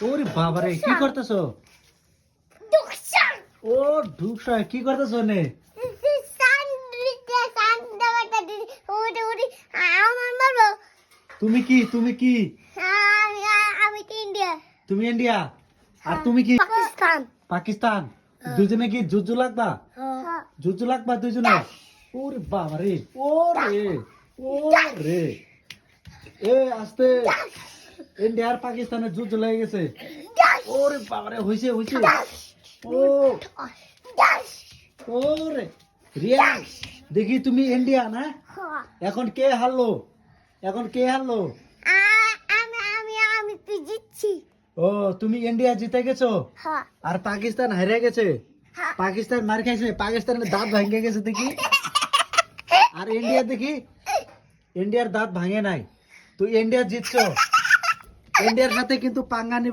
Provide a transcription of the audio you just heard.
ওরে বাবারে কি করতেছো? ও ঢুকছো কি করতেছো নে? তুমি কি তুমি ইন্ডিয়া আর তুমি কি পাকিস্তান? দুজনে কি যুদ্ধ লাগবা? দুজনে? ওরে বাবারে ওরে এ আস্তে ইন্ডিয়া আর পাকিস্তানের যুদ্ধ লেগে গেছে। ওরে বাবারে হইছে ও ওরে রিয়া দেখি তুমি ইন্ডিয়া না? এখন কে হারলো? ও তুমি ইন্ডিয়া জিতে গেছো আর পাকিস্তান হেরে গেছে। পাকিস্তান মার খাইছে, পাকিস্তানের দাঁত ভেঙে গেছে দেখি। আর ইন্ডিয়া দেখি ইন্ডিয়ার দাঁত ভাঙে নাই। তুই ইন্ডিয়া জিতছো, ইন্ডিয়ার সাথে কিন্তু পাঙ্গা নিবে।